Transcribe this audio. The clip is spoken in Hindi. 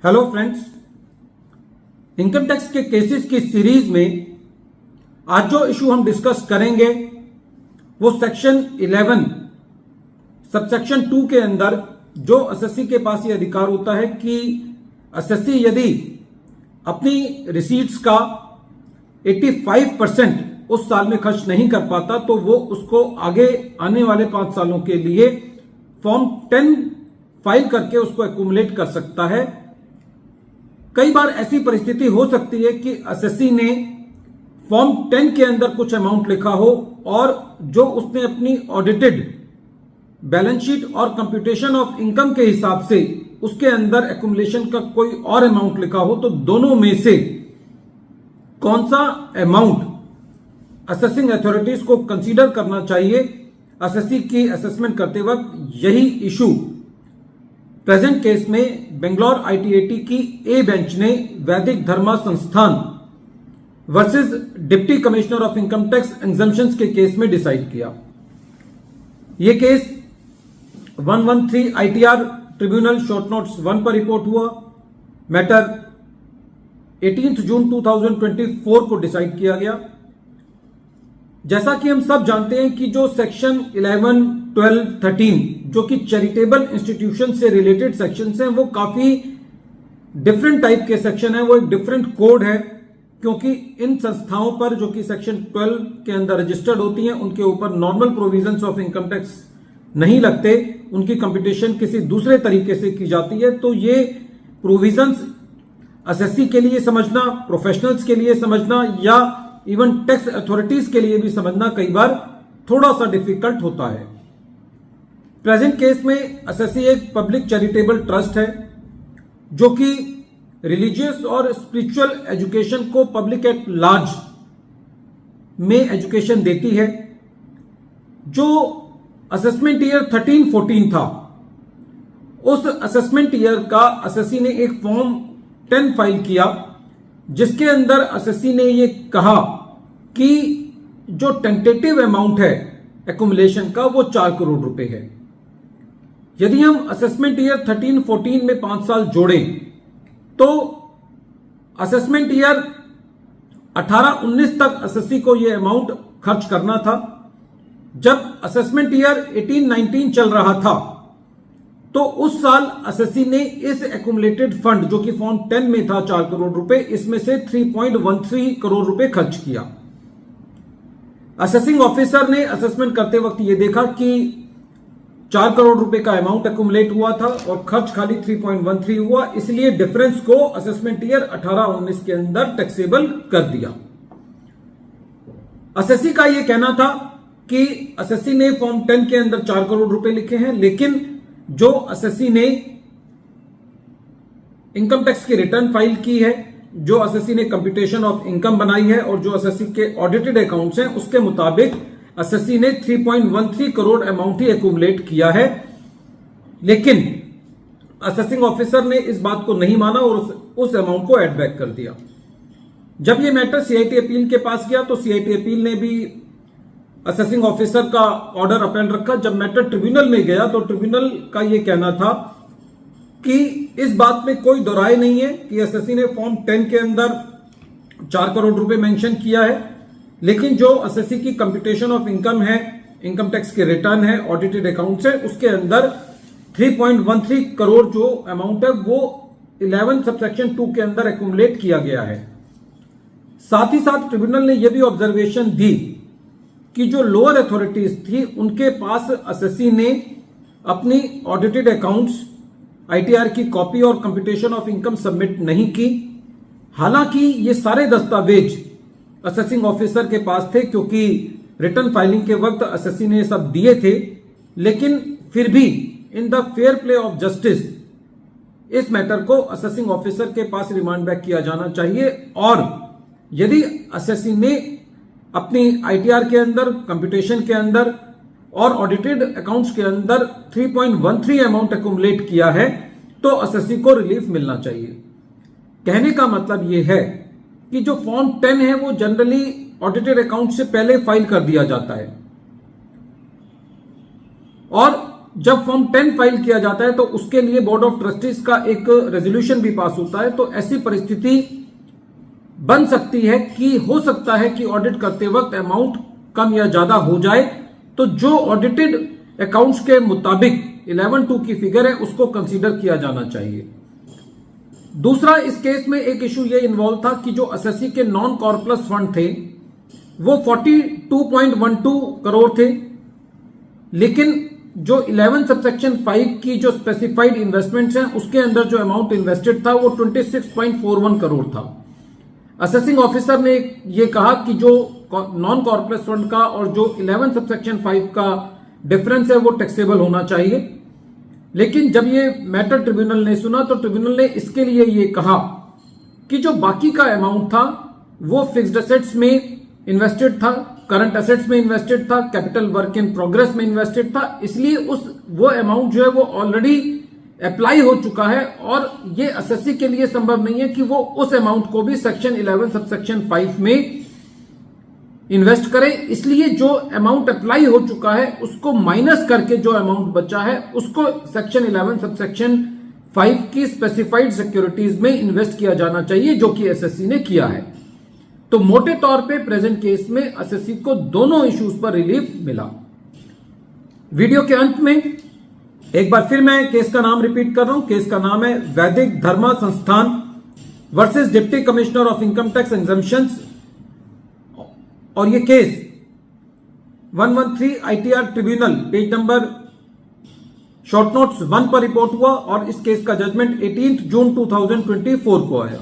हेलो फ्रेंड्स, इनकम टैक्स के केसेस की सीरीज में आज जो इशू हम डिस्कस करेंगे वो सेक्शन 11 सबसेक्शन 2 के अंदर जो एसएससी के पास ये अधिकार होता है कि एसएससी यदि अपनी रिसीट्स का 85% उस साल में खर्च नहीं कर पाता तो वो उसको आगे आने वाले 5 सालों के लिए फॉर्म 10 फाइल करके उसको एक्यूमुलेट कर सकता है। कई बार ऐसी परिस्थिति हो सकती है कि एसएससी ने फॉर्म 10 के अंदर कुछ अमाउंट लिखा हो और जो उसने अपनी ऑडिटेड बैलेंस शीट और कंप्यूटेशन ऑफ इनकम के हिसाब से उसके अंदर एक्यूमुलेशन का कोई और अमाउंट लिखा हो, तो दोनों में से कौन सा अमाउंट असेसिंग अथॉरिटीज को कंसीडर करना चाहिए एसएससी की असेसमेंट करते वक्त, यही इशू प्रेजेंट केस में बेंगलोर आईटीएटी की ए बेंच ने वैदिक धर्मा संस्थान versus deputy commissioner of income tax exemptions के केस में डिसाइड किया। यह case 113 ITR tribunal short notes 1 पर रिपोर्ट हुआ। मैटर 18 जून 2024 को डिसाइड किया गया। जैसा कि हम सब जानते हैं कि जो सेक्शन 11, 12, 13 जो कि चैरिटेबल इंस्टीट्यूशन से रिलेटेड सेक्शंस हैं वो काफी डिफरेंट टाइप के सेक्शन है, वो एक डिफरेंट कोड है, क्योंकि इन संस्थाओं पर जो कि सेक्शन 12 के अंदर रजिस्टर्ड होती हैं उनके ऊपर normal provisions of income tax नहीं लगते, उनकी कंप्यूटेशन किसी दूसरे तरीके से की जाती है। तो ये प्रोविजंस एसएससी के लिए समझना, प्रोफेशनल्स के लिए समझना या इवन टैक्स अथॉरिटीज के लिए भी समझना कई बार थोड़ा सा डिफिकल्ट होता है। प्रेजेंट केस में एसएससी एक पब्लिक चैरिटेबल ट्रस्ट है जो कि रिलीजियस और स्पिरिचुअल एजुकेशन को पब्लिक एट लार्ज में एजुकेशन देती है। जो असेसमेंट ईयर 13-14 था, उस असेसमेंट ईयर का एसएससी ने एक फॉर्म 10 फाइल किया जिसके अंदर एसएससी ने ये कहा कि जो टेंटेटिव अमाउंट है एक्यूमुलेशन का वो 4 करोड़ रुपए है। यदि हम असेसमेंट ईयर 13-14 में 5 साल जोड़ें तो असेसमेंट ईयर 18-19 तक एसएससी को यह अमाउंट खर्च करना था। जब असेसमेंट ईयर 18-19 चल रहा था तो उस साल एसएससी ने इस एक्यूमुलेटेड फंड जो कि फॉर्म 10 में था 4 करोड़ रुपए, इसमें से 3.13 करोड़ रुपए खर्च किया। असेसिंग ऑफिसर ने असेसमेंट करते वक्त यह देखा कि 4 करोड़ रुपए का अमाउंट एक्यूमुलेट हुआ था और खर्च खाली 3.13 हुआ, इसलिए डिफरेंस को असेसमेंट ईयर 18-19 के अंदर टैक्सेबल कर दिया। एसएससी का यह कहना था कि एसएससी ने फॉर्म 10 के अंदर 4 करोड़ रुपए लिखे हैं, लेकिन जो एसएससी ने इनकम टैक्स की रिटर्न फाइल की है, जो एसएससी ने कंप्यूटेशन ऑफ इनकम बनाई है और जो एसएससी के ऑडिटेड अकाउंट्स हैं उसके मुताबिक एसएससी ने 3.13 करोड़ अमाउंट ही एक्यूमुलेट किया है। लेकिन असेसिंग ऑफिसर ने इस बात को नहीं माना और उस अमाउंट को एड बैक कर दिया। जब यह मैटर सीआईटी अपील के पास गया तो सीआईटी अपील ने भी असेसिंग ऑफिसर का ऑर्डर अपील रखा। जब मैटर ट्रिब्यूनल में गया तो ट्रिब्यूनल का यह कहना था कि इस बात में कोई दो राय नहीं है कि एसएससी ने फॉर्म 10 के अंदर 4 करोड़ रुपए मेंशन किया है, लेकिन जो एसएससी की कंप्यूटेशन ऑफ इनकम है, इनकम टैक्स के रिटर्न है, ऑडिटेड अकाउंट्स है, उसके अंदर 3.13 करोड़ जो अमाउंट है वो 11 सबसेक्शन 2 के अंदर एक्यूमुलेट किया गया है। साथ ही साथ ट्रिब्यूनल ने यह भी ऑब्जर्वेशन दी कि जो लोअर अथॉरिटीज थी उनके पास एसएससी ने अपनी ऑडिटेड अकाउंट्स, आईटीआर की कॉपी और कंप्यूटेशन ऑफ इनकम सबमिट नहीं की। हालांकि ये सारे दस्तावेज असेसिंग ऑफिसर के पास थे क्योंकि रिटर्न फाइलिंग के वक्त एसएससी ने सब दिए थे, लेकिन फिर भी in the fair play of justice इस मैटर को असेसिंग ऑफिसर के पास रिमांड बैक किया जाना चाहिए। और यदि एसएससी ने अपनी आईटीआर के अंदर, कंप्यूटेशन के अंदर और ऑडिटेड अकाउंट्स के अंदर 3.13 अमाउंट एक्यूमुलेट किया है तो एसएससी को रिलीफ मिलना चाहिए। कहने का मतलब यह है कि जो फॉर्म 10 है वो जनरली ऑडिटेड अकाउंट से पहले फाइल कर दिया जाता है और जब फॉर्म 10 फाइल किया जाता है तो उसके लिए बोर्ड ऑफ ट्रस्टीज का एक रेजोल्यूशन भी पास होता है। तो ऐसी परिस्थिति बन सकती है कि हो सकता है कि ऑडिट करते वक्त अमाउंट कम या ज्यादा हो जाए, तो जो ऑडिटेड अकाउंट्स के मुताबिक 11(2) की फिगर है उसको कंसीडर किया जाना चाहिए। दूसरा, इस केस में एक इशू ये इन्वॉल्व था कि जो एसएससी के नॉन कॉर्पस फंड थे वो 42.12 करोड़ थे, लेकिन जो 11 सबसेक्शन 5 की जो स्पेसिफाइड इन्वेस्टमेंट्स हैं उसके अंदर जो अमाउंट इन्वेस्टेड था वो 26.41 करोड़ था। असेसिंग ऑफिसर ने ये कहा कि जो नॉन कॉर्पोरेट फंड का और जो 11 सबसेक्शन 5 का डिफरेंस है वो टैक्सेबल होना चाहिए। लेकिन जब ये मैटर ट्रिब्यूनल ने सुना तो ट्रिब्यूनल ने इसके लिए ये कहा कि जो बाकी का अमाउंट था वो फिक्स्ड एसेट्स में इन्वेस्टेड था, करंट एसेट्स में इन्वेस्टेड था, कैपिटल वर्क इन प्रोग्रेस में इन्वेस्टेड था, इसलिए वो अमाउंट जो है वो ऑलरेडी अप्लाई हो चुका है और ये एसएससी के लिए संभव नहीं है कि वो उस अमाउंट को भी सेक्शन 11 सबसेक्शन 5 में इन्वेस्ट करे। इसलिए जो अमाउंट अप्लाई हो चुका है उसको माइनस करके जो अमाउंट बचा है उसको सेक्शन 11 सबसेक्शन 5 की स्पेसिफाइड सिक्योरिटीज में इन्वेस्ट किया जाना चाहिए, जो कि एसएससी ने किया है। तो मोटे तौर पे प्रेजेंट केस में एसएससी को दोनों इश्यूज पर रिलीफ मिला। वीडियो के अंत में एक बार फिर मैं केस का नाम रिपीट कर रहा हूं। केस का नाम है वैदिक धर्मा संस्थान versus deputy commissioner of income tax exemptions, और ये case 113 ITR tribunal page number short notes 1 पर रिपोर्ट हुआ और इस केस का जजमेंट 18 जून 2024 को आया।